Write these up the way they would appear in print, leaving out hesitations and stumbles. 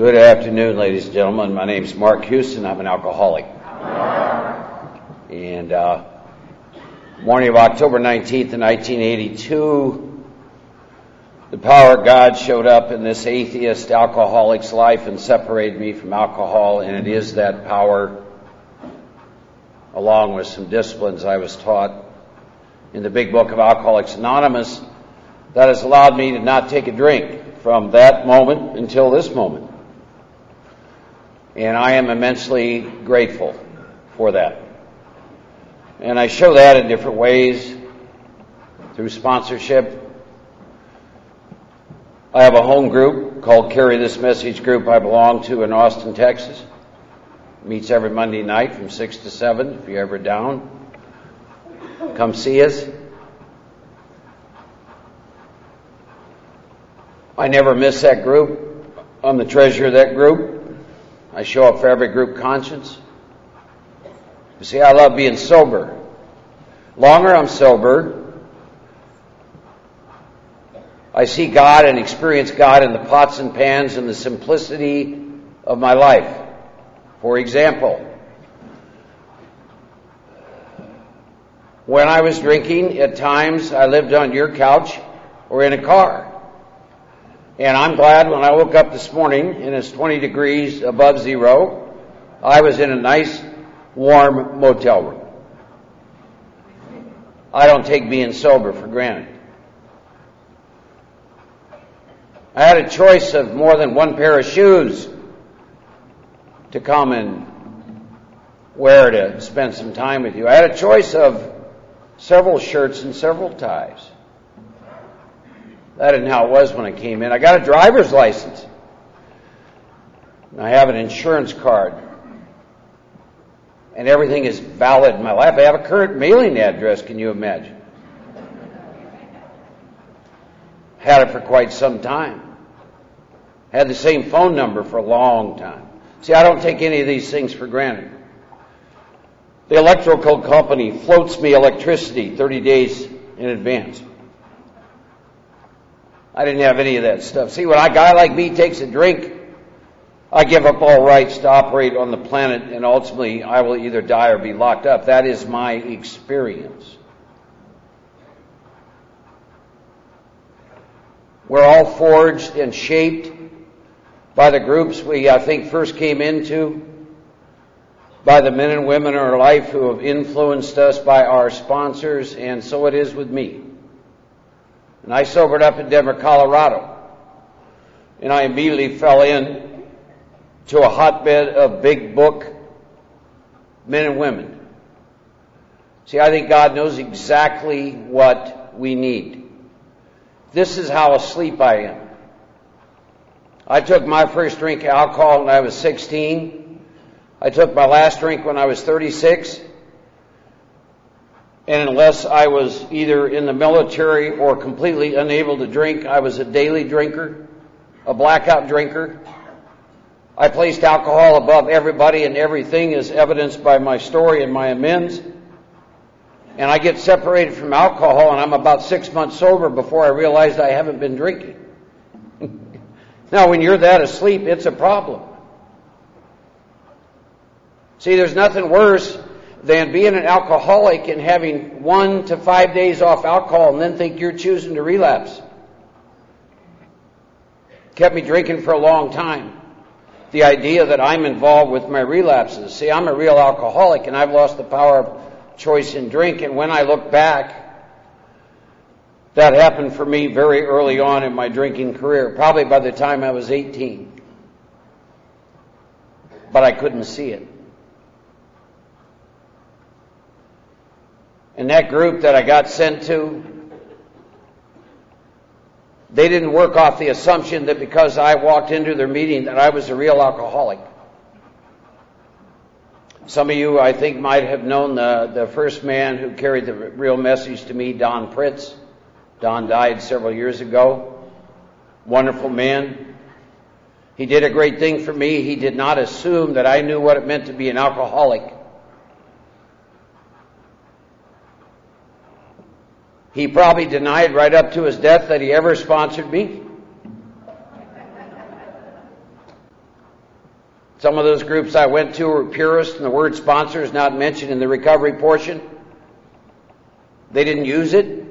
Good afternoon, ladies and gentlemen. My name is Mark Houston. I'm an alcoholic. And morning of October 19th, 1982, the power of God showed up in this atheist alcoholic's life and separated me from alcohol. And it is that power, along with some disciplines I was taught in the big book of Alcoholics Anonymous, that has allowed me to not take a drink from that moment until this moment. And I am immensely grateful for that. And I show that in different ways, through sponsorship. I have a home group called Carry This Message Group I belong to in Austin, Texas. It meets every Monday night from 6 to 7. If you're ever down, come see us. I never miss that group. I'm the treasurer of that group. I show up for every group conscience. You see, I love being sober. Longer I'm sober, I see God and experience God in the pots and pans and the simplicity of my life. For example, when I was drinking, at times I lived on your couch or in a car. And I'm glad when I woke up this morning and it's 20 degrees above zero, I was in a nice, warm motel room. I don't take being sober for granted. I had a choice of more than one pair of shoes to come and wear to spend some time with you. I had a choice of several shirts and several ties. That isn't how it was when I came in. I got a driver's license. I have an insurance card. And everything is valid in my life. I have a current mailing address, can you imagine? Had it for quite some time. Had the same phone number for a long time. See, I don't take any of these things for granted. The electrical company floats me electricity 30 days in advance. I didn't have any of that stuff. See, when a guy like me takes a drink, I give up all rights to operate on the planet, and ultimately I will either die or be locked up. That is my experience. We're all forged and shaped by the groups we, I think, first came into, by the men and women in our life who have influenced us, by our sponsors, and so it is with me. And I sobered up in Denver, Colorado, and I immediately fell in to a hotbed of big book men and women. See, I think God knows exactly what we need. This is how asleep I am. I took my first drink of alcohol when I was 16. I took my last drink when I was 36. And unless I was either in the military or completely unable to drink, I was a daily drinker, a blackout drinker. I placed alcohol above everybody and everything, as evidenced by my story and my amends. And I get separated from alcohol, and I'm about 6 months sober before I realized I haven't been drinking. Now, when you're that asleep, it's a problem. See, there's nothing worse than being an alcoholic and having 1 to 5 days off alcohol and then think you're choosing to relapse. Kept me drinking for a long time. The idea that I'm involved with my relapses. See, I'm a real alcoholic and I've lost the power of choice in drink. And when I look back, that happened for me very early on in my drinking career, probably by the time I was 18. But I couldn't see it. And that group that I got sent to, they didn't work off the assumption that because I walked into their meeting that I was a real alcoholic. Some of you, I think, might have known the first man who carried the real message to me, Don Pritz. Don died several years ago. Wonderful man. He did a great thing for me. He did not assume that I knew what it meant to be an alcoholic. He probably denied right up to his death that he ever sponsored me. Some of those groups I went to were purists, and the word sponsor is not mentioned in the recovery portion. They didn't use it.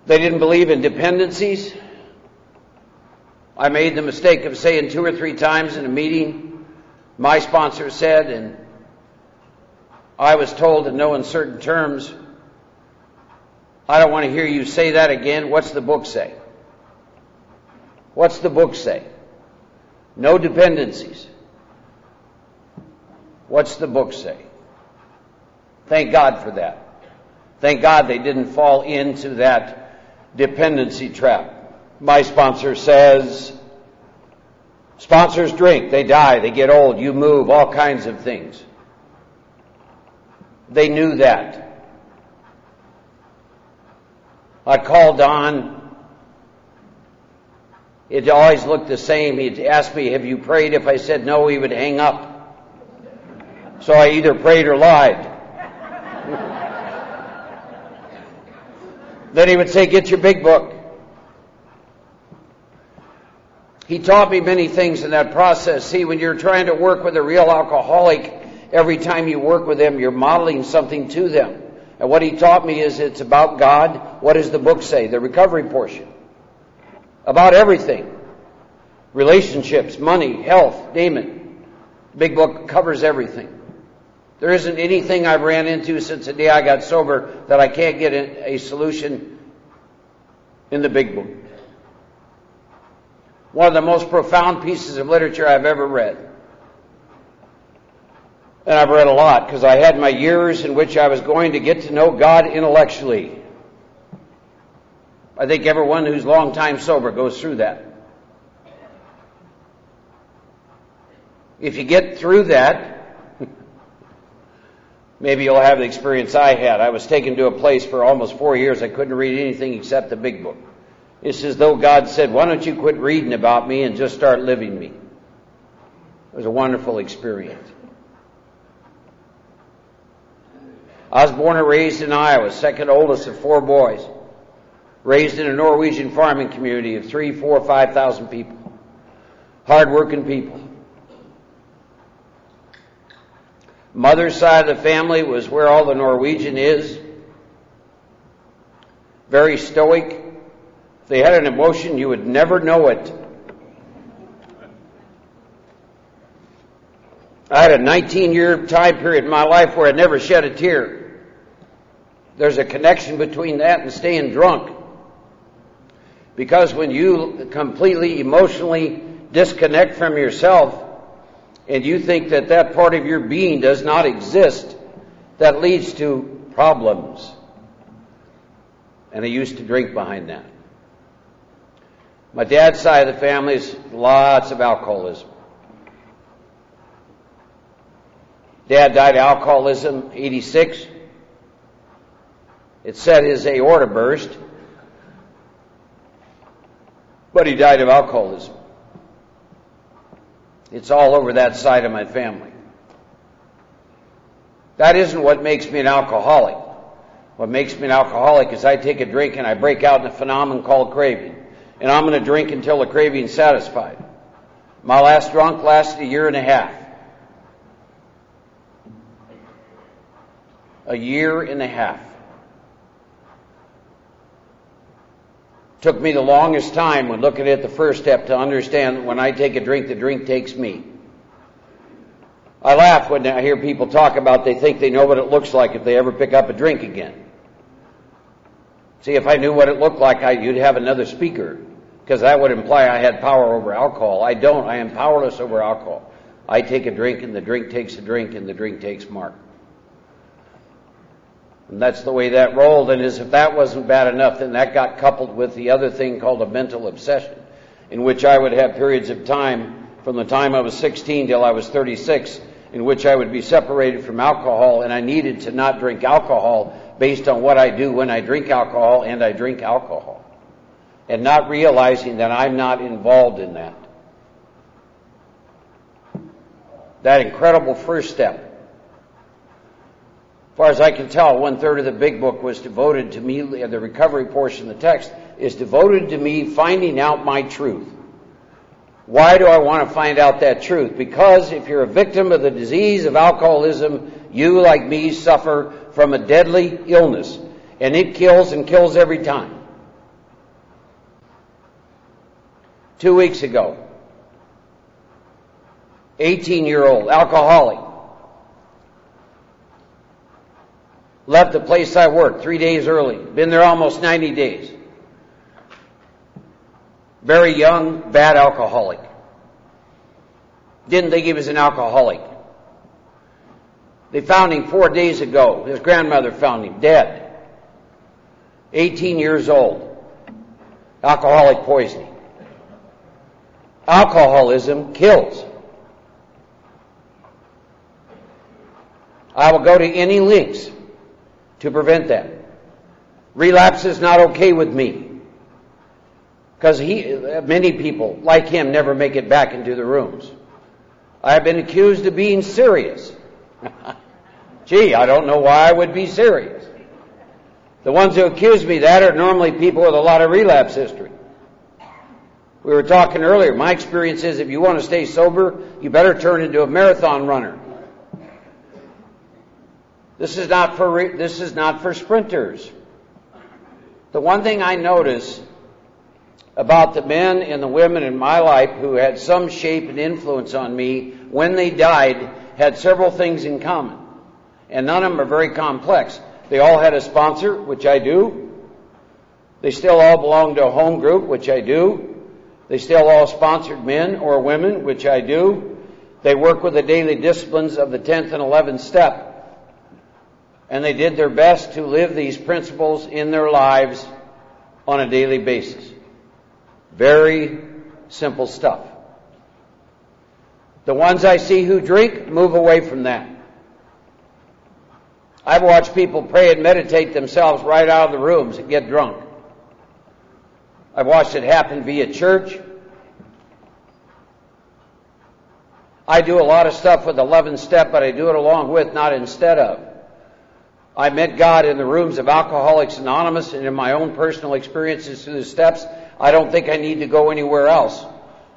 They didn't believe in dependencies. I made the mistake of saying 2 or 3 times in a meeting, my sponsor said, and I was told in no uncertain terms, I don't want to hear you say that again. What's the book say? What's the book say? No dependencies. What's the book say? Thank God for that. Thank God they didn't fall into that dependency trap. My sponsor says, sponsors drink, they die, they get old, you move, all kinds of things. They knew that. I called on. It always looked the same. He'd ask me, have you prayed? If I said no, he would hang up. So I either prayed or lied. Then he would say, get your big book. He taught me many things in that process. See, when you're trying to work with a real alcoholic, every time you work with them, you're modeling something to them. And what he taught me is it's about God. What does the book say? The recovery portion. About everything. Relationships, money, health, name it. The big book covers everything. There isn't anything I've ran into since the day I got sober that I can't get a solution in the big book. One of the most profound pieces of literature I've ever read. And I've read a lot because I had my years in which I was going to get to know God intellectually. I think everyone who's long time sober goes through that. If you get through that, maybe you'll have the experience I had. I was taken to a place for almost 4 years. I couldn't read anything except the big book. It's as though God said, why don't you quit reading about me and just start living me? It was a wonderful experience. I was born and raised in Iowa, second oldest of 4 boys. Raised in a Norwegian farming community of 3,000, 4,000, 5,000 people. Hard-working people. Mother's side of the family was where all the Norwegian is. Very stoic. If they had an emotion, you would never know it. I had a 19-year time period in my life where I never shed a tear. There's a connection between that and staying drunk. Because when you completely emotionally disconnect from yourself and you think that that part of your being does not exist, that leads to problems. And I used to drink behind that. My dad's side of the family is lots of alcoholism. Dad died of alcoholism, 86. It said his aorta burst, but he died of alcoholism. It's all over that side of my family. That isn't what makes me an alcoholic. What makes me an alcoholic is I take a drink and I break out in a phenomenon called craving. And I'm going to drink until the craving's satisfied. My last drunk lasted 1.5 years. 1.5 years. Took me the longest time when looking at the first step to understand that when I take a drink, the drink takes me. I laugh when I hear people talk about they think they know what it looks like if they ever pick up a drink again. See, if I knew what it looked like, you'd have another speaker, because that would imply I had power over alcohol. I don't. I am powerless over alcohol. I take a drink, and the drink takes a drink, and the drink takes Mark. And that's the way that rolled. And as if that wasn't bad enough, then that got coupled with the other thing called a mental obsession, in which I would have periods of time from the time I was 16 till I was 36, in which I would be separated from alcohol, and I needed to not drink alcohol based on what I do when I drink alcohol, and I drink alcohol. And not realizing that I'm not involved in that. That incredible first step. As far as I can tell, 1/3 of the big book was devoted to me, the recovery portion of the text is devoted to me finding out my truth. Why do I want to find out that truth? Because if you're a victim of the disease of alcoholism, you, like me, suffer from a deadly illness, and it kills and kills every time. 2 weeks ago, 18-year-old alcoholic left the place I worked 3 days early. Been there almost 90 days. Very young, bad alcoholic. Didn't think he was an alcoholic. They found him 4 days ago. His grandmother found him dead. 18 years old. Alcoholic poisoning. Alcoholism kills. I will go to any lengths to prevent that. Relapse is not okay with me. Because many people like him never make it back into the rooms. I have been accused of being serious. Gee, I don't know why I would be serious. The ones who accuse me of that are normally people with a lot of relapse history. We were talking earlier. My experience is if you want to stay sober, you better turn into a marathon runner. This is not for sprinters. The one thing I notice about the men and the women in my life who had some shape and influence on me when they died had several things in common. And none of them are very complex. They all had a sponsor, which I do. They still all belong to a home group, which I do. They still all sponsored men or women, which I do. They work with the daily disciplines of the 10th and 11th step. And they did their best to live these principles in their lives on a daily basis. Very simple stuff. The ones I see who drink, move away from that. I've watched people pray and meditate themselves right out of the rooms and get drunk. I've watched it happen via church. I do a lot of stuff with 11th step, but I do it along with, not instead of. I met God in the rooms of Alcoholics Anonymous and in my own personal experiences through the steps. I don't think I need to go anywhere else.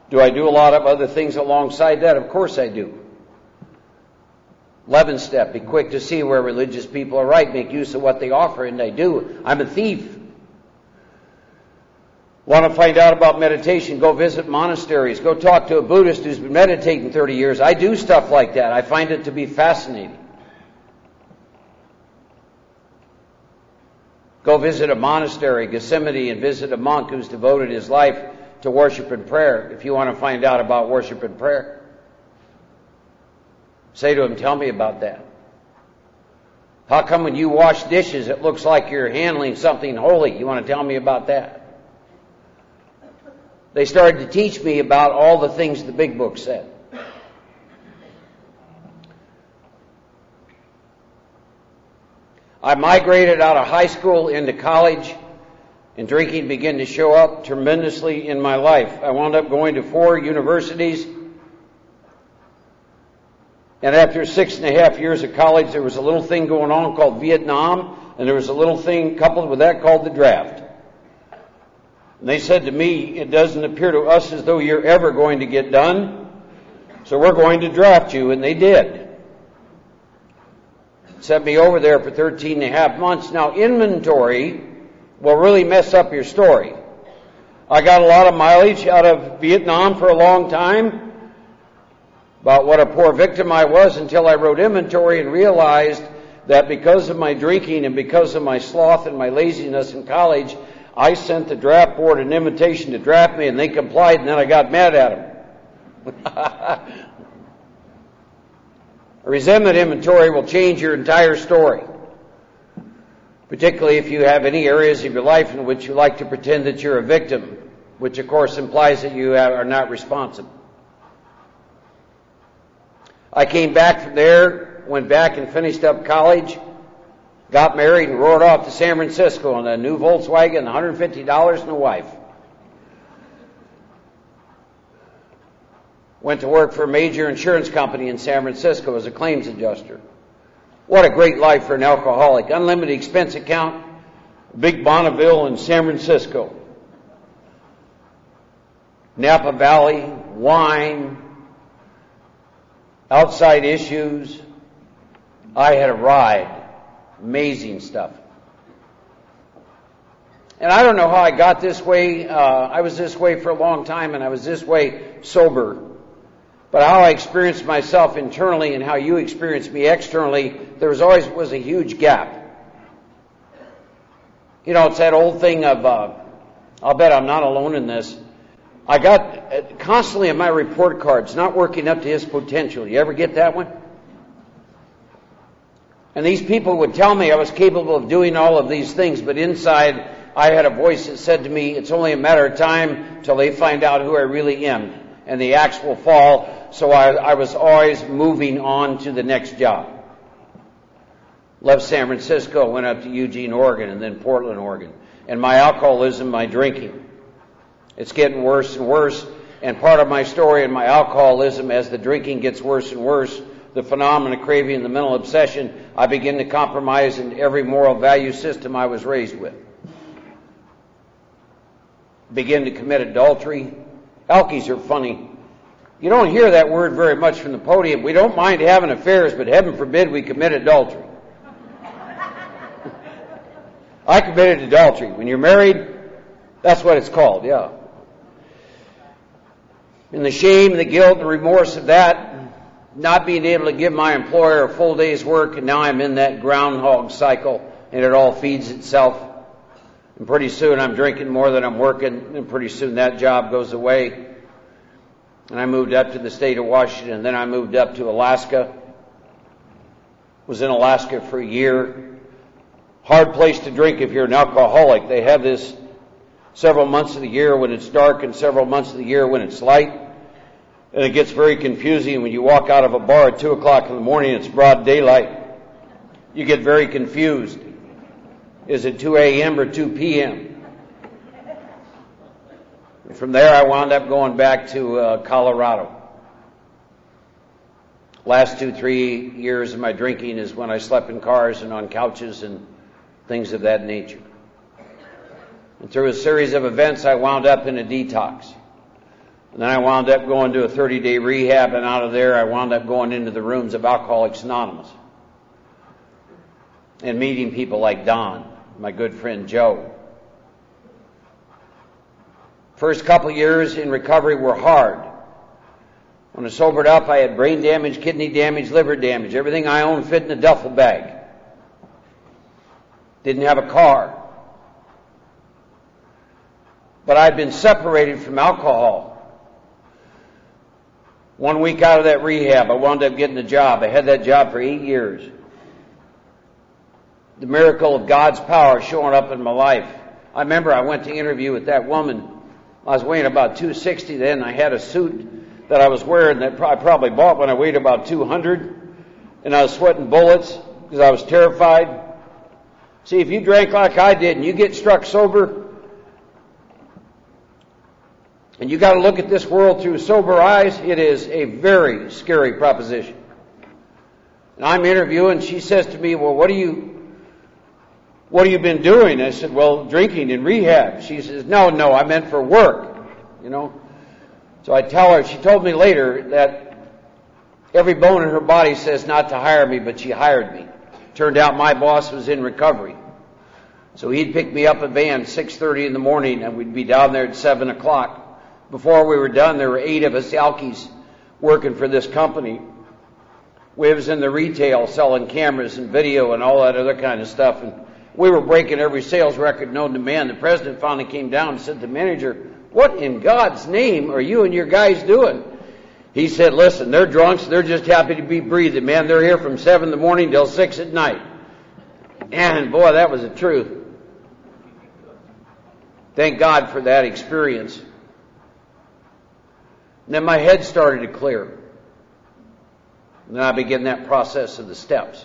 Do I do a lot of other things alongside that? Of course I do. 11th step, be quick to see where religious people are right, make use of what they offer, and I do. I'm a thief. Want to find out about meditation? Go visit monasteries. Go talk to a Buddhist who's been meditating 30 years. I do stuff like that. I find it to be fascinating. Go visit a monastery, Gethsemane, and visit a monk who's devoted his life to worship and prayer, if you want to find out about worship and prayer. Say to him, tell me about that. How come when you wash dishes, it looks like you're handling something holy? You want to tell me about that? They started to teach me about all the things the big book said. I migrated out of high school into college, and drinking began to show up tremendously in my life. I wound up going to 4 universities, and after 6.5 years of college, there was a little thing going on called Vietnam, and there was a little thing coupled with that called the draft. And they said to me, it doesn't appear to us as though you're ever going to get done, so we're going to draft you, and they did. Sent me over there for 13.5 months. Now, inventory will really mess up your story. I got a lot of mileage out of Vietnam for a long time about what a poor victim I was until I wrote inventory and realized that because of my drinking and because of my sloth and my laziness in college, I sent the draft board an invitation to draft me, and they complied, and then I got mad at them. A resentment inventory will change your entire story, particularly if you have any areas of your life in which you like to pretend that you're a victim, which of course implies that you are not responsible. I came back from there, went back and finished up college, got married and roared off to San Francisco in a new Volkswagen, $150 and a wife. Went to work for a major insurance company in San Francisco as a claims adjuster. What a great life for an alcoholic. Unlimited expense account, big Bonneville in San Francisco. Napa Valley, wine, outside issues. I had a ride. Amazing stuff. And I don't know how I got this way. I was this way for a long time, and I was this way sober. But how I experienced myself internally and how you experienced me externally, there always was a huge gap. You know, it's that old thing of, I'll bet I'm not alone in this. I got constantly in my report cards, not working up to his potential. You ever get that one? And these people would tell me I was capable of doing all of these things, but inside I had a voice that said to me, it's only a matter of time till they find out who I really am, and the axe will fall. So I was always moving on to the next job. Left San Francisco, went up to Eugene, Oregon, and then Portland, Oregon. And my alcoholism, my drinking, it's getting worse and worse. And part of my story in my alcoholism, as the drinking gets worse and worse, the phenomenon of craving and the mental obsession, I begin to compromise in every moral value system I was raised with. Begin to commit adultery. Alkies are funny. You don't hear that word very much from the podium. We don't mind having affairs, but heaven forbid we commit adultery. I committed adultery. When you're married, that's what it's called, yeah. And the shame, the guilt, the remorse of that, not being able to give my employer a full day's work, and now I'm in that groundhog cycle, and it all feeds itself. And pretty soon I'm drinking more than I'm working, and pretty soon that job goes away. And I moved up to the state of Washington, and then I moved up to Alaska. Was in Alaska for a year. Hard place to drink if you're an alcoholic. They have this several months of the year when it's dark and several months of the year when it's light. And it gets very confusing when you walk out of a bar at 2 o'clock in the morning, it's broad daylight. You get very confused. Is it 2 a.m. or 2 p.m.? From there, I wound up going back to Colorado. Last 2-3 years of my drinking is when I slept in cars and on couches and things of that nature. And through a series of events, I wound up in a detox. And then I wound up going to a 30-day rehab, and out of there, I wound up going into the rooms of Alcoholics Anonymous and meeting people like Don, my good friend Joe. First couple years in recovery were hard. When I sobered up, I had brain damage, kidney damage, liver damage. Everything I owned fit in a duffel bag. Didn't have a car. But I'd been separated from alcohol. 1 week out of that rehab, I wound up getting a job. I had that job for 8 years. The miracle of God's power showing up in my life. I remember I went to interview with that woman. I was weighing about 260 then. I had a suit that I was wearing that I probably bought when I weighed about 200. And I was sweating bullets because I was terrified. See, if you drank like I did and you get struck sober, and you got to look at this world through sober eyes, it is a very scary proposition. And I'm interviewing, she says to me, well, what have you been doing? I said, well, drinking in rehab. She says, no, I meant for work, you know. So I tell her, she told me later that every bone in her body says not to hire me, but she hired me. Turned out my boss was in recovery. So he'd pick me up a van 6:30 in the morning, and we'd be down there at 7 o'clock. Before we were done, there were 8 of us alkies working for this company. We was in the retail selling cameras and video and all that other kind of stuff. And we were breaking every sales record known to man. The president finally came down and said to the manager, what in God's name are you and your guys doing? He said, listen, they're drunks. They're just happy to be breathing, man. They're here from 7 in the morning till 6 at night. And boy, that was the truth. Thank God for that experience. And then my head started to clear. And then I began that process of the steps.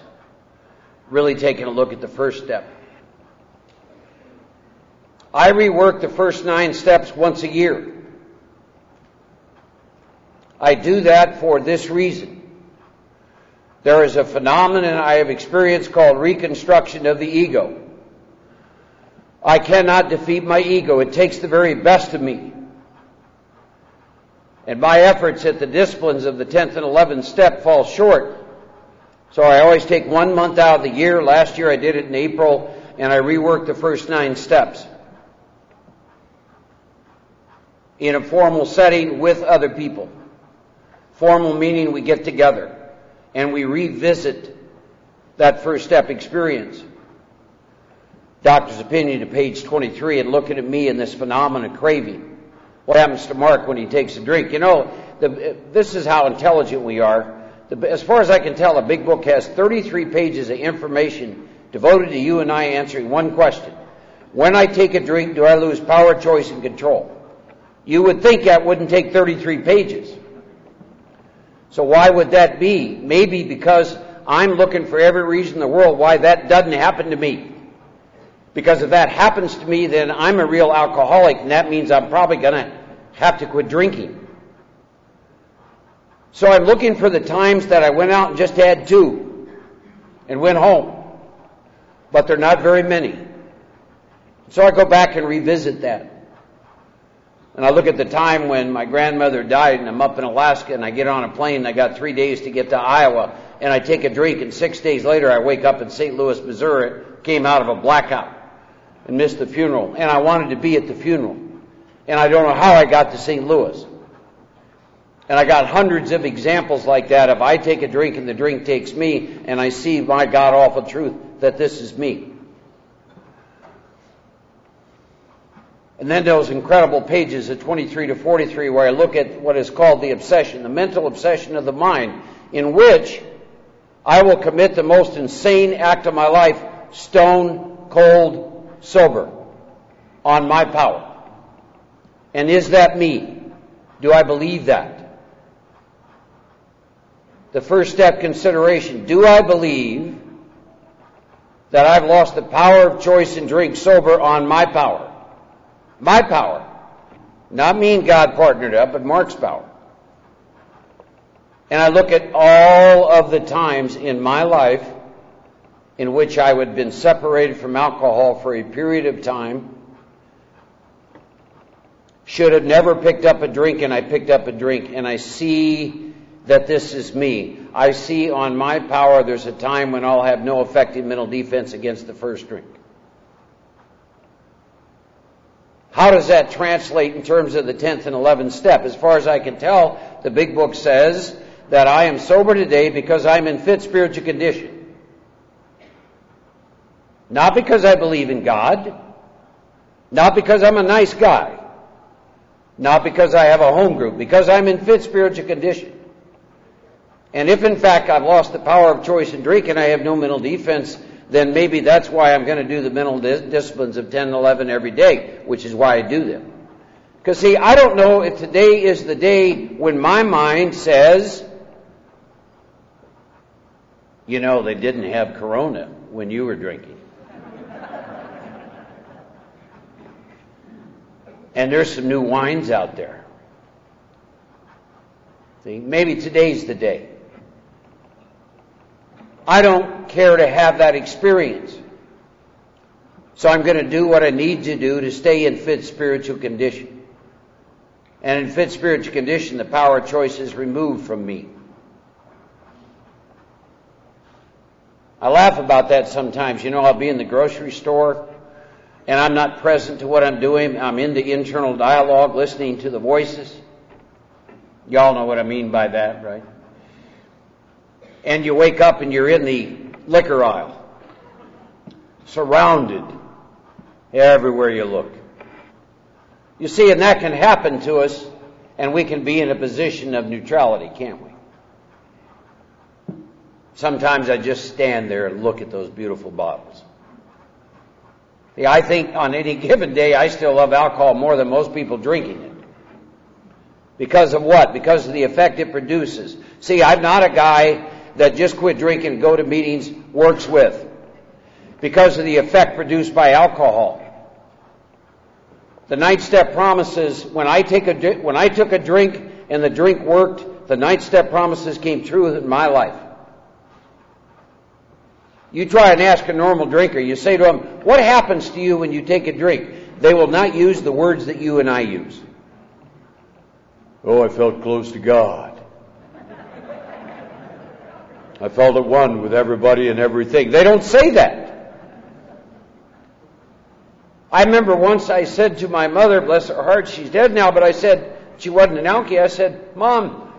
Really taking a look at the first step. I rework the first 9 steps once a year. I do that for this reason. There is a phenomenon I have experienced called reconstruction of the ego. I cannot defeat my ego. It takes the very best of me. And my efforts at the disciplines of the 10th and 11th step fall short. So I always take 1 month out of the year. Last year I did it in April, and I reworked the first 9 steps in a formal setting with other people. Formal meaning we get together and we revisit that first step experience. Doctor's opinion to page 23, and looking at me in this phenomenon craving. What happens to Mark when he takes a drink? You know, this is how intelligent we are. As far as I can tell, the big book has 33 pages of information devoted to you and I answering one question. When I take a drink, do I lose power, choice, and control? You would think that wouldn't take 33 pages. So why would that be? Maybe because I'm looking for every reason in the world why that doesn't happen to me. Because if that happens to me, then I'm a real alcoholic, and that means I'm probably going to have to quit drinking. So I'm looking for the times that I went out and just had 2 and went home. But they're not very many. So I go back and revisit that. And I look at the time when my grandmother died, and I'm up in Alaska, and I get on a plane, and I got 3 days to get to Iowa, and I take a drink, and 6 days later I wake up in St. Louis, Missouri, came out of a blackout and missed the funeral. And I wanted to be at the funeral. And I don't know how I got to St. Louis. And I got hundreds of examples like that. If I take a drink and the drink takes me, and I see my God-awful truth that this is me. And then those incredible pages of 23 to 43 where I look at what is called the obsession, the mental obsession of the mind, in which I will commit the most insane act of my life, stone cold sober, on my power. And is that me? Do I believe that? The first step consideration, do I believe that I've lost the power of choice and drink sober on my power? My power. Not me and God partnered up, but Mark's power. And I look at all of the times in my life in which I had been separated from alcohol for a period of time, should have never picked up a drink, and I picked up a drink, and I see that this is me. I see on my power there's a time when I'll have no effective mental defense against the first drink. How does that translate in terms of the 10th and 11th step? As far as I can tell, the big book says that I am sober today because I'm in fit spiritual condition. Not because I believe in God. Not because I'm a nice guy. Not because I have a home group. Because I'm in fit spiritual condition. And if in fact I've lost the power of choice and drink and I have no mental defense, then maybe that's why I'm going to do the mental disciplines of 10 and 11 every day, which is why I do them. Because see, I don't know if today is the day when my mind says, you know, they didn't have Corona when you were drinking. And there's some new wines out there. See, maybe today's the day. I don't care to have that experience. So I'm going to do what I need to do to stay in fit spiritual condition. And in fit spiritual condition, the power of choice is removed from me. I laugh about that sometimes. You know, I'll be in the grocery store and I'm not present to what I'm doing. I'm in the internal dialogue, listening to the voices. Y'all know what I mean by that, right? And you wake up and you're in the liquor aisle, surrounded everywhere you look. You see, and that can happen to us, and we can be in a position of neutrality, can't we? Sometimes I just stand there and look at those beautiful bottles. See, I think on any given day I still love alcohol more than most people drinking it. Because of what? Because of the effect it produces. See, I'm not a guy that just quit drinking and go to meetings, works with. Because of the effect produced by alcohol. The 9th step promises, when I took a drink and the drink worked, the 9th step promises came true in my life. You try and ask a normal drinker, you say to them, what happens to you when you take a drink? They will not use the words that you and I use. Because see, I don't know if today is the day when my mind says, you know, they didn't have Corona when you were drinking. Oh, I felt close to God. I felt at one with everybody and everything. They don't say that. I remember once I said to my mother, bless her heart, she's dead now, but I said, she wasn't an alkie, I said, Mom,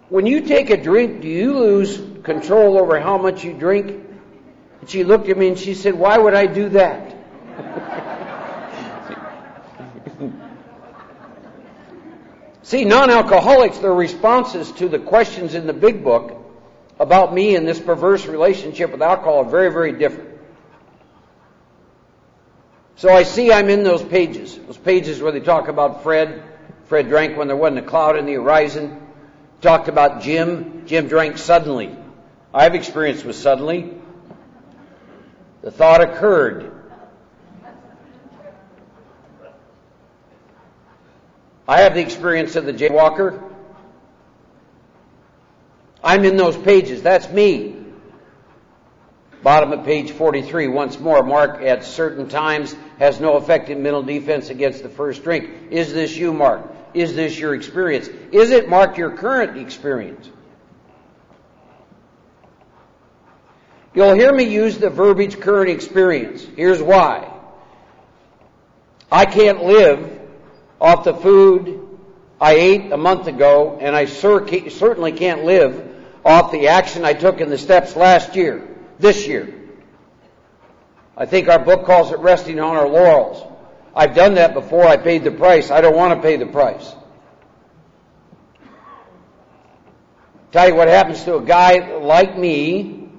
when you take a drink, do you lose control over how much you drink? And she looked at me and she said, why would I do that? See, non-alcoholics, their responses to the questions in the big book about me and this perverse relationship with alcohol are very, very different. So I see I'm in those pages where they talk about Fred. Fred drank when there wasn't a cloud in the horizon. Talked about Jim. Jim drank suddenly. I have experience with suddenly. The thought occurred. I have the experience of the jaywalker. I'm in those pages. That's me. Bottom of page 43, once more, Mark at certain times has no effective mental defense against the first drink. Is this you, Mark? Is this your experience? Is it, Mark, your current experience? You'll hear me use the verbiage current experience. Here's why. I can't live off the food I ate a month ago, and I certainly can't live off the action I took in the steps this year. I think our book calls it resting on our laurels. I've done that before. I paid the price. I don't want to pay the price. Tell you what happens to a guy like me,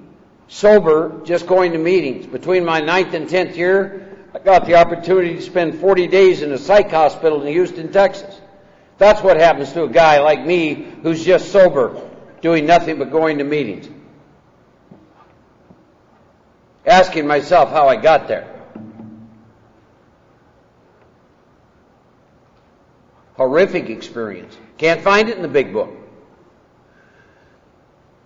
sober, just going to meetings. Between my 9th and 10th year, I got the opportunity to spend 40 days in a psych hospital in Houston, Texas. That's what happens to a guy like me who's just sober, doing nothing but going to meetings. Asking myself how I got there. Horrific experience. Can't find it in the big book.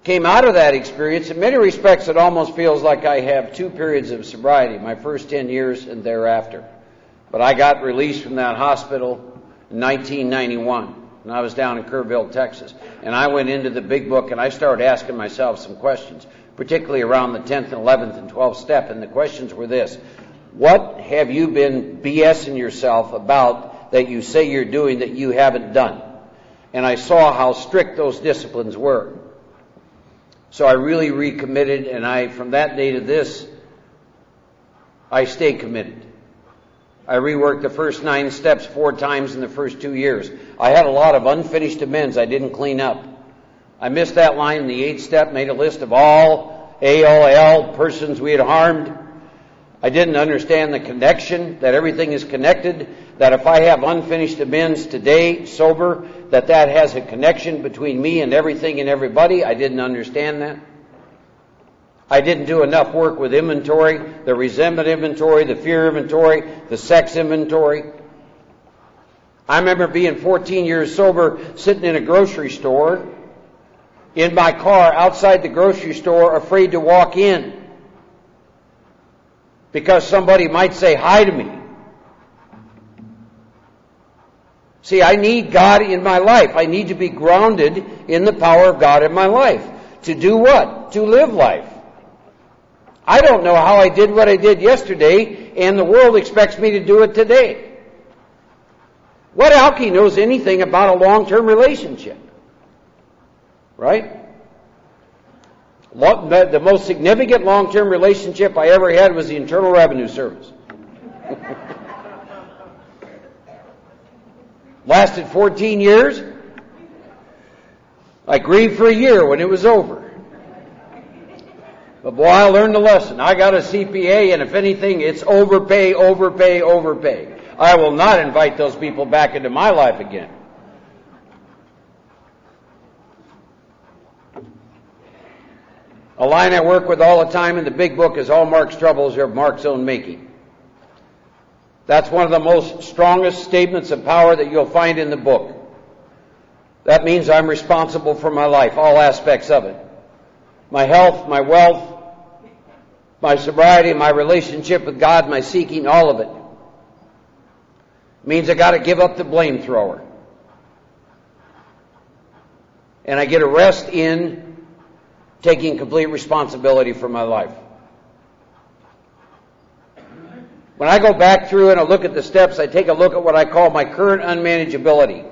Came out of that experience. In many respects, it almost feels like I have 2 periods of sobriety, my first 10 years and thereafter. But I got released from that hospital in 1991, and I was down in Kerrville, Texas. And I went into the big book, and I started asking myself some questions, particularly around the 10th and 11th and 12th step. And the questions were this: what have you been BSing yourself about that you say you're doing that you haven't done? And I saw how strict those disciplines were. So I really recommitted, and from that day to this, I stayed committed. I reworked the first 9 steps 4 times in the first 2 years. I had a lot of unfinished amends I didn't clean up. I missed that line in the 8th step, made a list of all ALL persons we had harmed. I didn't understand the connection, that everything is connected, that if I have unfinished amends today, sober, that has a connection between me and everything and everybody. I didn't understand that. I didn't do enough work with inventory, the resentment inventory, the fear inventory, the sex inventory. I remember being 14 years sober, sitting in a grocery store, in my car outside the grocery store, afraid to walk in because somebody might say hi to me. See, I need God in my life. I need to be grounded in the power of God in my life. To do what? To live life. I don't know how I did what I did yesterday, and the world expects me to do it today. What alkie knows anything about a long-term relationship? Right? The most significant long-term relationship I ever had was the Internal Revenue Service. Lasted 14 years. I grieved for a year when it was over. But boy, I learned the lesson. I got a CPA, and if anything, it's overpay, overpay, overpay. I will not invite those people back into my life again. A line I work with all the time in the big book is all Mark's troubles are of Mark's own making. That's one of the most strongest statements of power that you'll find in the book. That means I'm responsible for my life, all aspects of it. My health, my wealth, my sobriety, my relationship with God, my seeking, all of it. It means I got to give up the blame thrower. And I get a rest in taking complete responsibility for my life. When I go back through and I look at the steps, I take a look at what I call my current unmanageability.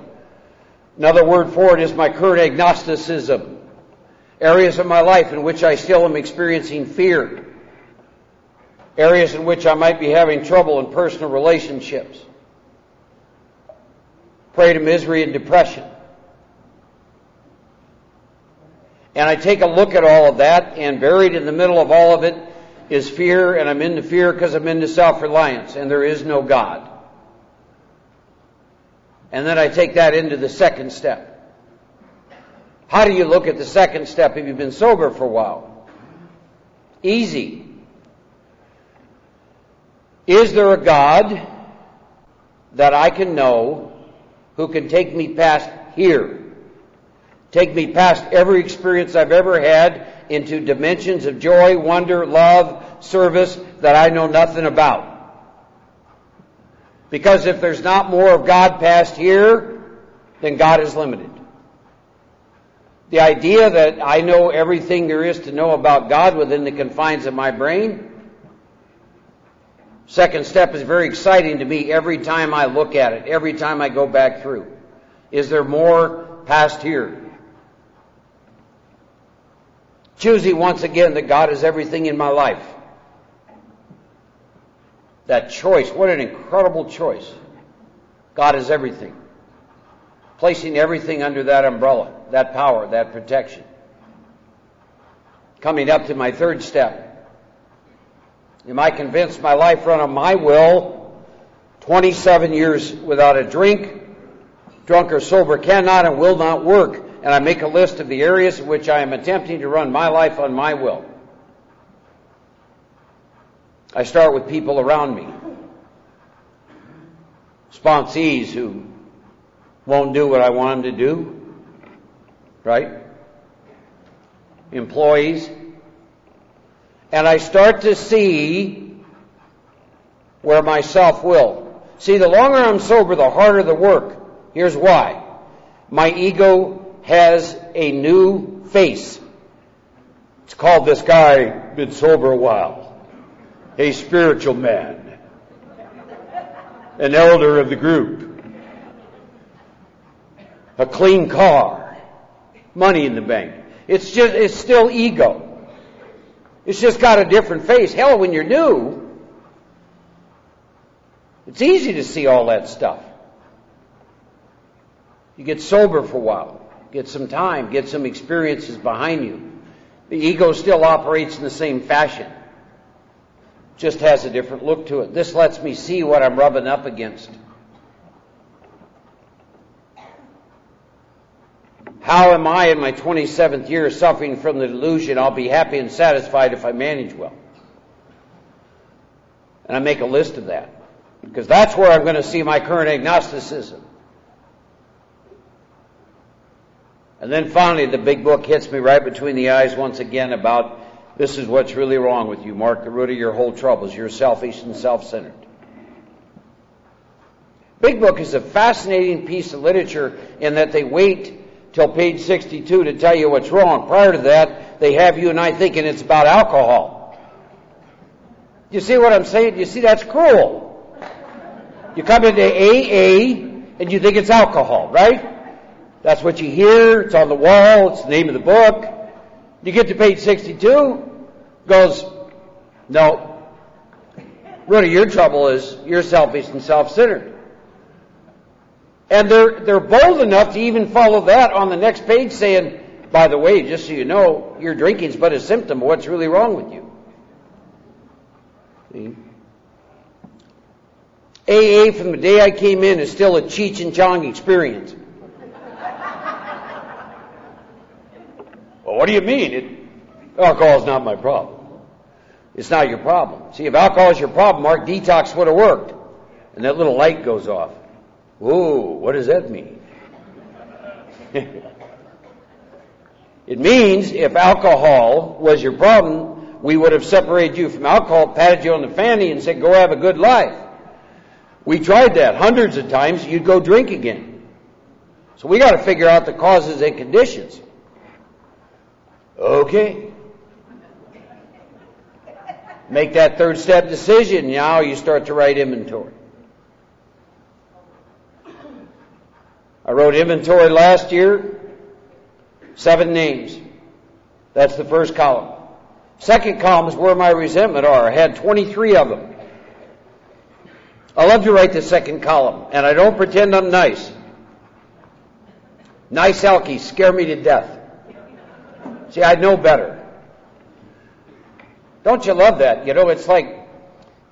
Another word for it is my current agnosticism. Areas of my life in which I still am experiencing fear. Areas in which I might be having trouble in personal relationships. Prey to misery and depression. And I take a look at all of that, and buried in the middle of all of it is fear, and I'm into fear because I'm into self-reliance, and there is no God. And then I take that into the second step. How do you look at the second step if you've been sober for a while? Easy. Is there a God that I can know who can take me past here? Take me past every experience I've ever had into dimensions of joy, wonder, love, service that I know nothing about. Because if there's not more of God past here, then God is limited. The idea that I know everything there is to know about God within the confines of my brain, second step is very exciting to me every time I look at it, every time I go back through. Is there more past here? Choosing once again that God is everything in my life. That choice, what an incredible choice. God is everything. Placing everything under that umbrella, that power, that protection. Coming up to my third step. Am I convinced my life run on my will? 27 years without a drink, drunk or sober, cannot and will not work. And I make a list of the areas in which I am attempting to run my life on my will. I start with people around me. Sponsees who won't do what I want them to do. Right? Employees. And I start to see where my self-will. See, the longer I'm sober, the harder the work. Here's why. My ego has a new face. It's called this guy, been sober a while. A spiritual man. An elder of the group. A clean car. Money in the bank. It's still ego. It's just got a different face. Hell, when you're new, it's easy to see all that stuff. You get sober for a while. Get some time, get some experiences behind you. The ego still operates in the same fashion. Just has a different look to it. This lets me see what I'm rubbing up against. How am I in my 27th year suffering from the delusion I'll be happy and satisfied if I manage well? And I make a list of that. Because that's where I'm going to see my current agnosticism. And then finally, the big book hits me right between the eyes once again about this is what's really wrong with you. Mark, the root of your whole troubles. You're selfish and self-centered. Big book is a fascinating piece of literature in that they wait till page 62 to tell you what's wrong. Prior to that, they have you and I thinking it's about alcohol. You see what I'm saying? You see, that's cruel. You come into AA and you think it's alcohol, right? That's what you hear. It's on the wall. It's the name of the book. You get to page 62, goes, no. Really, your trouble is you're selfish and self-centered. And they're bold enough to even follow that on the next page saying, by the way, just so you know, your drinking's but a symptom of what's really wrong with you. See? AA from the day I came in is still a Cheech and Chong experience. Well, what do you mean? Alcohol's not my problem. It's not your problem. See, if alcohol is your problem, Mark, detox would have worked. And that little light goes off. Whoa, what does that mean? It means if alcohol was your problem, we would have separated you from alcohol, patted you on the fanny, and said, go have a good life. We tried that hundreds of times. You'd go drink again. So we got to figure out the causes and conditions. Okay. Make that third step decision. Now you start to write inventory. I wrote inventory last year, 7 names. That's the first column. Second column is where my resentment are. I had 23 of them. I love to write the second column, and I don't pretend I'm nice. Nice alkies scare me to death. See, I know better. Don't you love that? You know, it's like,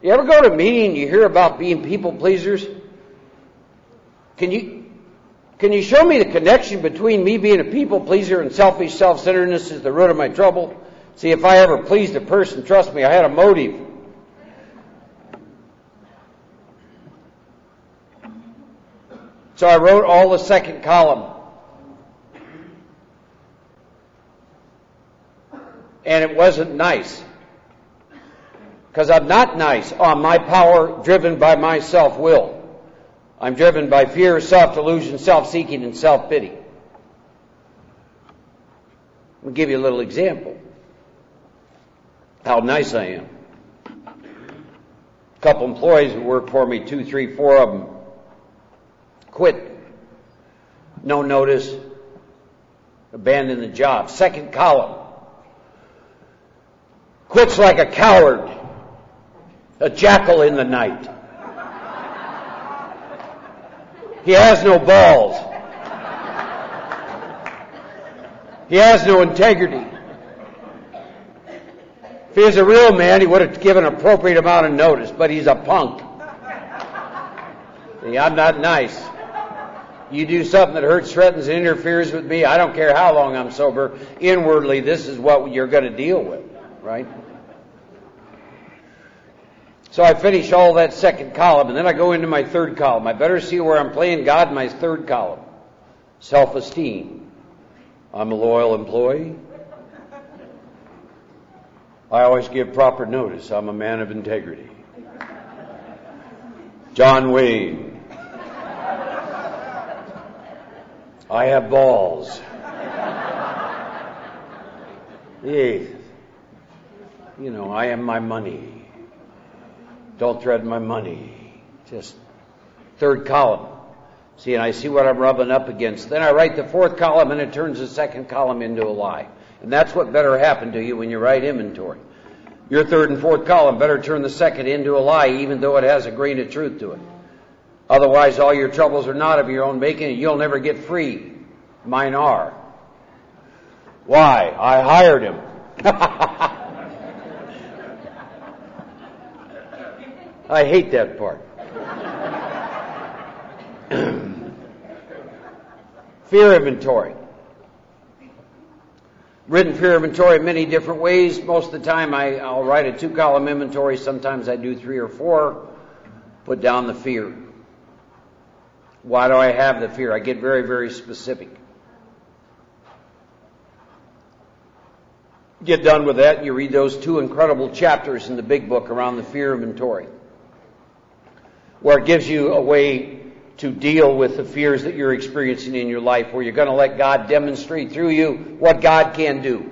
you ever go to a meeting and you hear about being people pleasers? Can you show me the connection between me being a people pleaser and selfish self-centeredness is the root of my trouble? See, if I ever pleased a person, trust me, I had a motive. So I wrote all the second column. And it wasn't nice. Because I'm not nice on my power driven by my self-will. I'm driven by fear, self-delusion, self-seeking, and self-pity. I'll give you a little example. How nice I am. A couple employees who work for me, 2, 3, 4 of them, quit. No notice. Abandon the job. Second column. Quits like a coward. A jackal in the night. He has no balls. He has no integrity. If he was a real man, he would have given an appropriate amount of notice, but he's a punk. See, I'm not nice. You do something that hurts, threatens, and interferes with me, I don't care how long I'm sober, inwardly, this is what you're going to deal with, right? So I finish all that second column, and then I go into my third column. I better see where I'm playing God in my third column. Self-esteem. I'm a loyal employee. I always give proper notice. I'm a man of integrity. John Wayne. I have balls. Yeah. You know, I am my money. Don't threaten my money. Just third column. See, and I see what I'm rubbing up against. Then I write the fourth column, and it turns the second column into a lie. And that's what better happen to you when you write inventory. Your third and fourth column better turn the second into a lie, even though it has a grain of truth to it. Otherwise, all your troubles are not of your own making, and you'll never get free. Mine are. Why? I hired him. I hate that part. Fear inventory. Written fear inventory in many different ways. Most of the time I'll write a 2-column inventory. Sometimes I do 3 or 4. Put down the fear. Why do I have the fear? I get very, very specific. Get done with that, and you read those 2 incredible chapters in the big book around the fear inventory, where it gives you a way to deal with the fears that you're experiencing in your life, where you're going to let God demonstrate through you what God can do.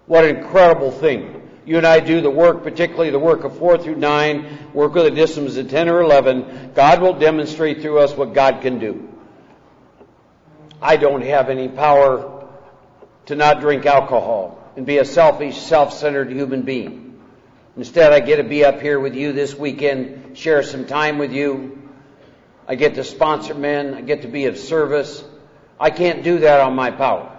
What an incredible thing. You and I do the work, particularly the work of 4 through 9, work with the disciplines of 10 or 11. God will demonstrate through us what God can do. I don't have any power to not drink alcohol and be a selfish, self-centered human being. Instead, I get to be up here with you this weekend, share some time with you. I get to sponsor men. I get to be of service. I can't do that on my power.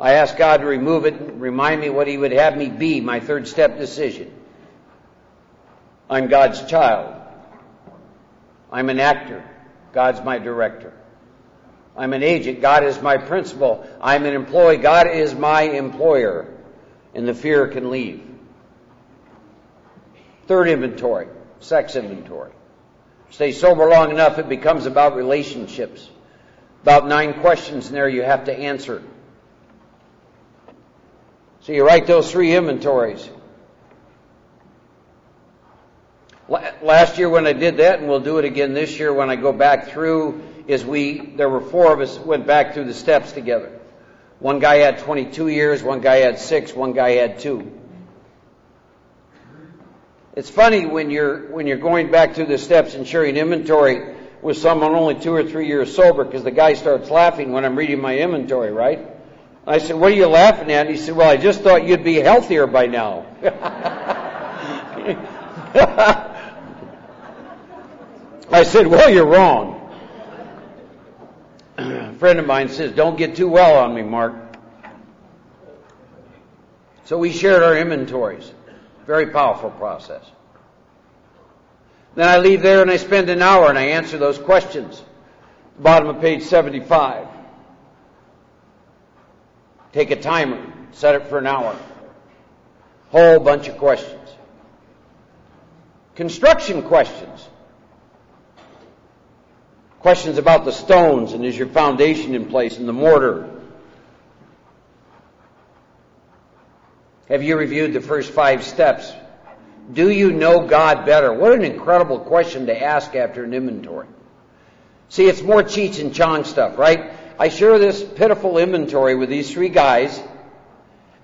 I ask God to remove it and remind me what He would have me be, my third step decision. I'm God's child. I'm an actor. God's my director. I'm an agent. God is my principal. I'm an employee. God is my employer. And the fear can leave. Third inventory, sex inventory. Stay sober long enough, it becomes about relationships. About 9 questions in there you have to answer. So you write those 3 inventories. Last year when I did that, and we'll do it again this year when I go back through, there were 4 of us went back through the steps together. One guy had 22 years, one guy had 6, one guy had 2. It's funny when you're going back through the steps and sharing inventory with someone only 2 or 3 years sober, because the guy starts laughing when I'm reading my inventory, right? I said, "What are you laughing at?" And he said, "Well, I just thought you'd be healthier by now." I said, "Well, you're wrong." A friend of mine says, "Don't get too well on me, Mark." So we shared our inventories. Very powerful process. Then I leave there and I spend an hour and I answer those questions. Bottom of page 75. Take a timer, set it for an hour. Whole bunch of questions. Construction questions. Questions about the stones and is your foundation in place and the mortar. Have you reviewed the first 5 steps? Do you know God better? What an incredible question to ask after an inventory. See, it's more Cheech and Chong stuff, right? I share this pitiful inventory with these 3 guys,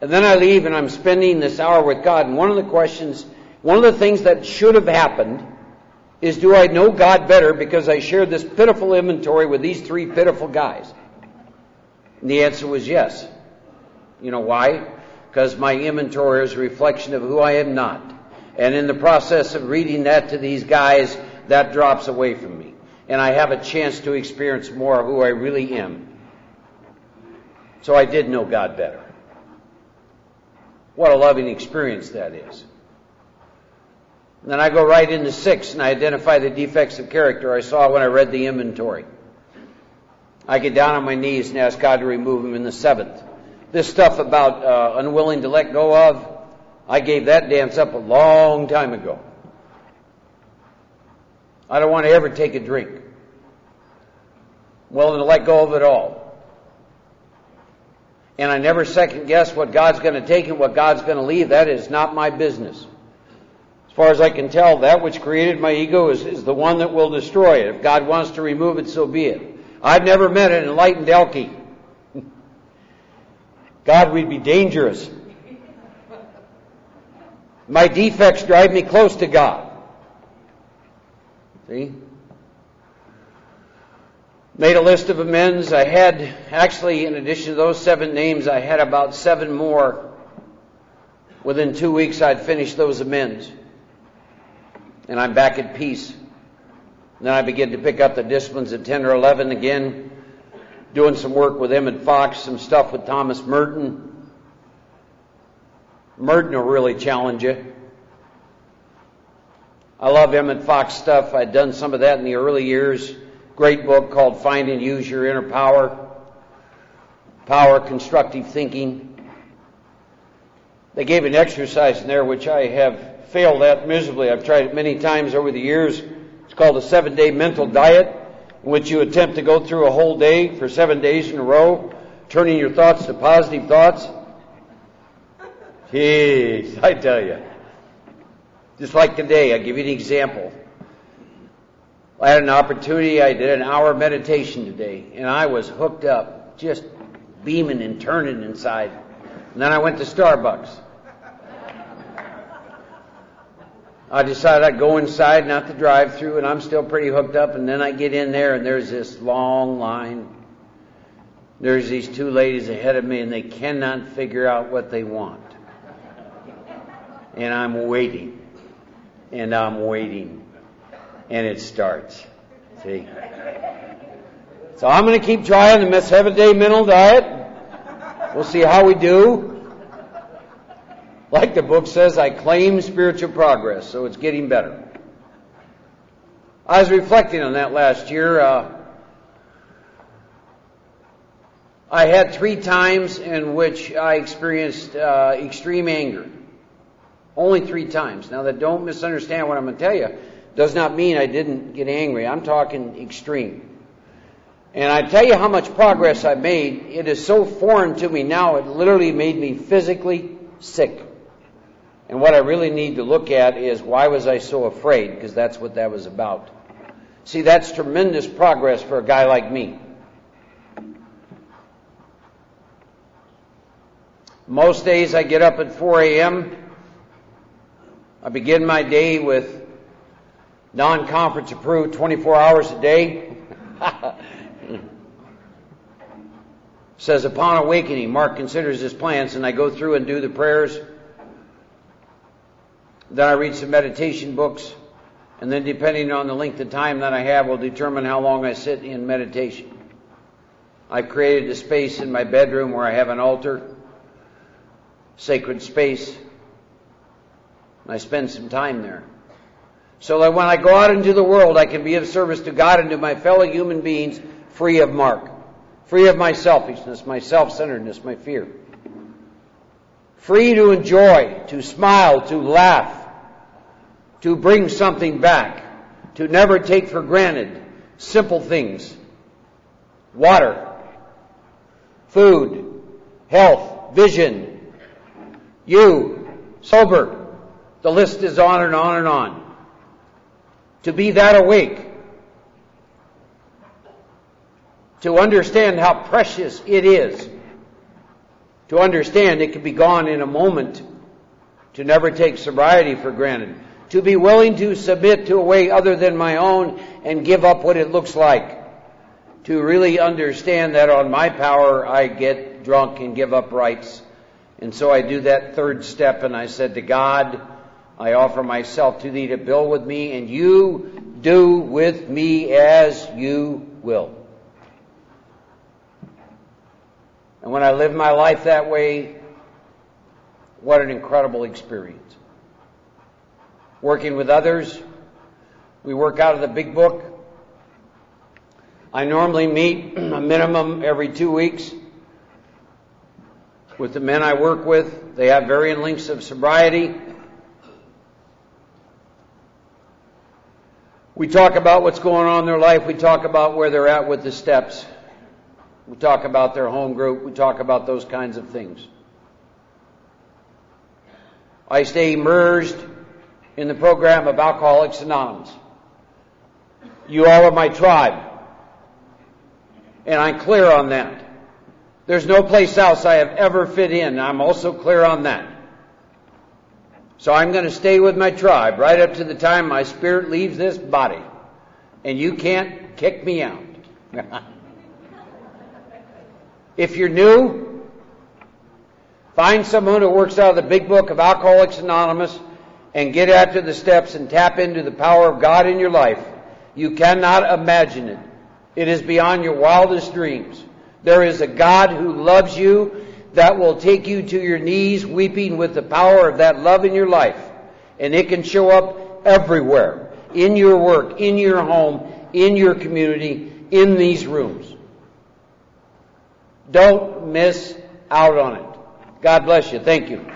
and then I leave and I'm spending this hour with God. And one of the things that should have happened is, do I know God better because I shared this pitiful inventory with these 3 pitiful guys? And the answer was yes. You know why? Because my inventory is a reflection of who I am not. And in the process of reading that to these guys, that drops away from me. And I have a chance to experience more of who I really am. So I did know God better. What a loving experience that is. And then I go right into 6 and I identify the defects of character I saw when I read the inventory. I get down on my knees and ask God to remove them in the 7th. This stuff about unwilling to let go of, I gave that dance up a long time ago. I don't want to ever take a drink. I'm willing to let go of it all. And I never second guess what God's going to take and what God's going to leave. That is not my business. As far as I can tell, that which created my ego is the one that will destroy it. If God wants to remove it, so be it. I've never met an enlightened Elkie. God, we'd be dangerous. My defects drive me close to God. See? Made a list of amends. I had, actually, in addition to those 7 names, I had about 7 more. Within 2 weeks, I'd finished those amends. And I'm back at peace. And then I begin to pick up the disciplines at 10 or 11 again. Doing some work with Emmett Fox, some stuff with Thomas Merton. Merton will really challenge you. I love Emmett Fox stuff. I'd done some of that in the early years. Great book called Find and Use Your Inner Power. Power, Constructive Thinking. They gave an exercise in there which I have failed at miserably. I've tried it many times over the years. It's called a 7-day mental diet, in which you attempt to go through a whole day for 7 days in a row, turning your thoughts to positive thoughts. Jeez, I tell you. Just like today, I'll give you an example. I had an opportunity, I did an hour meditation today, and I was hooked up, just beaming and turning inside. And then I went to Starbucks. I decided I'd go inside, not the drive-through, and I'm still pretty hooked up, and then I get in there, and there's this long line. There's these 2 ladies ahead of me, and they cannot figure out what they want. And I'm waiting. And I'm waiting. And it starts. See? So I'm going to keep trying the 7-day mental diet. We'll see how we do. Like the book says, I claim spiritual progress, so it's getting better. I was reflecting on that last year. I had 3 times in which I experienced extreme anger. Only 3 times. Now, that don't misunderstand what I'm going to tell you. Does not mean I didn't get angry. I'm talking extreme. And I tell you how much progress I made. It is so foreign to me now, it literally made me physically sick. And what I really need to look at is, why was I so afraid? Because that's what that was about. See, that's tremendous progress for a guy like me. Most days I get up at 4 a.m. I begin my day with non-conference approved 24 hours a day. Says, upon awakening, Mark considers his plans, and I go through and do the prayers. Then I read some meditation books, and then depending on the length of time that I have will determine how long I sit in meditation. I've created a space in my bedroom where I have an altar, sacred space, and I spend some time there. So that when I go out into the world, I can be of service to God and to my fellow human beings, free of Mark, free of my selfishness, my self-centeredness, my fear. Free to enjoy, to smile, to laugh, to bring something back, to never take for granted simple things. Water, food, health, vision, you, sober. The list is on and on and on. To be that awake. To understand how precious it is. To understand it can be gone in a moment. To never take sobriety for granted. To be willing to submit to a way other than my own and give up what it looks like. To really understand that on my power I get drunk and give up rights. And so I do that third step, and I said to God, I offer myself to thee to build with me, and you do with me as you will. And when I live my life that way, what an incredible experience. Working with others, we work out of the big book. I normally meet a minimum every 2 weeks with the men I work with. They have varying lengths of sobriety. We talk about what's going on in their life. We talk about where they're at with the steps. We talk about their home group. We talk about those kinds of things. I stay immersed in the program of Alcoholics Anonymous. You all are my tribe. And I'm clear on that. There's no place else I have ever fit in. I'm also clear on that. So I'm going to stay with my tribe right up to the time my spirit leaves this body. And you can't kick me out. If you're new, find someone who works out of the big book of Alcoholics Anonymous and get after the steps and tap into the power of God in your life. You cannot imagine it. It is beyond your wildest dreams. There is a God who loves you that will take you to your knees weeping with the power of that love in your life. And it can show up everywhere. In your work, in your home, in your community, in these rooms. Don't miss out on it. God bless you. Thank you.